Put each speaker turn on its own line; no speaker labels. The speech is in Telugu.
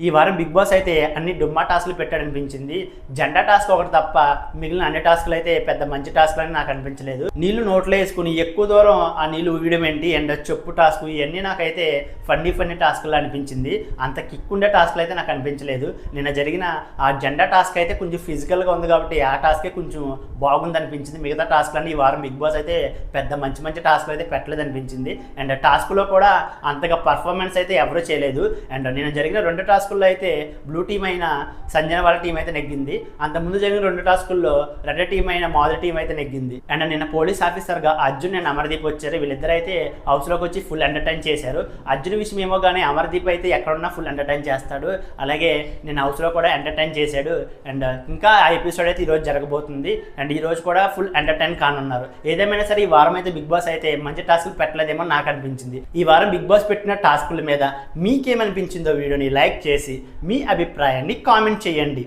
ఈ వారం బిగ్ బాస్ అయితే అన్ని డుమ్మా టాస్క్లు పెట్టాడనిపించింది. జెండా టాస్క్ ఒకటి తప్ప మిగిలిన అన్ని టాస్క్లు అయితే పెద్ద మంచి టాస్క్లు అని నాకు అనిపించలేదు. నీళ్లు నోట్లో వేసుకుని ఎక్కువ దూరం ఆ నీళ్లు ఊయడం ఏంటి అండ్ చెప్పు టాస్క్ ఇవన్నీ నాకైతే ఫన్నీ టాస్క్లు అనిపించింది. అంత కిక్ ఉండే టాస్క్లు అయితే నాకు అనిపించలేదు. నిన్న జరిగిన ఆ జెండా టాస్క్ అయితే కొంచెం ఫిజికల్గా ఉంది కాబట్టి ఆ టాస్కే కొంచెం బాగుంది అనిపించింది. మిగతా టాస్క్లన్నీ ఈ వారం బిగ్ బాస్ అయితే పెద్ద మంచి టాస్క్లు అయితే పెట్టలేదు అనిపించింది. అండ్ టాస్క్లో కూడా అంతగా పర్ఫార్మెన్స్ అయితే ఎవరూ చేయలేదు. అండ్ నిన్న జరిగిన 2 టాస్కుల్లో అయితే బ్లూ టీమ్ అయిన సంజన వాళ్ళ టీం అయితే నెగ్గింది. అంతకుముందు జరిగిన 2 టాస్కుల్లో రెడ్ టీం అయిన మాధురి టీం అయితే నెగ్గింది. అండ్ నిన్న పోలీస్ ఆఫీసర్గా అర్జున్ అండ్ అమర్దీప్ వచ్చారు. వీళ్ళిద్దరు అయితే హౌస్లోకి వచ్చి ఫుల్ ఎంటర్టైన్ చేశారు. అర్జున్ విషయం ఏమో కానీ అమర్దీప్ అయితే ఎక్కడున్నా ఫుల్ ఎంటర్టైన్ చేస్తాడు. అలాగే నేను హౌస్లో కూడా ఎంటర్టైన్ చేశాడు. అండ్ ఇంకా ఆ ఎపిసోడ్ అయితే ఈరోజు జరగబోతుంది. అండ్ ఈరోజు కూడా ఫుల్ ఎంటర్టైన్ కానున్నారు. ఏదేమైనా సరే ఈ వారం అయితే బిగ్ బాస్ అయితే మంచి టాస్కులు పెట్టలేదేమో నాకు అనిపించింది. ఈ వారం బిగ్ బాస్ పెట్టిన టాస్కుల మీద మీకేమనిపించిందో వీడియోని లైక్ చేసి మీ అభిప్రాయాన్ని కామెంట్ చేయండి.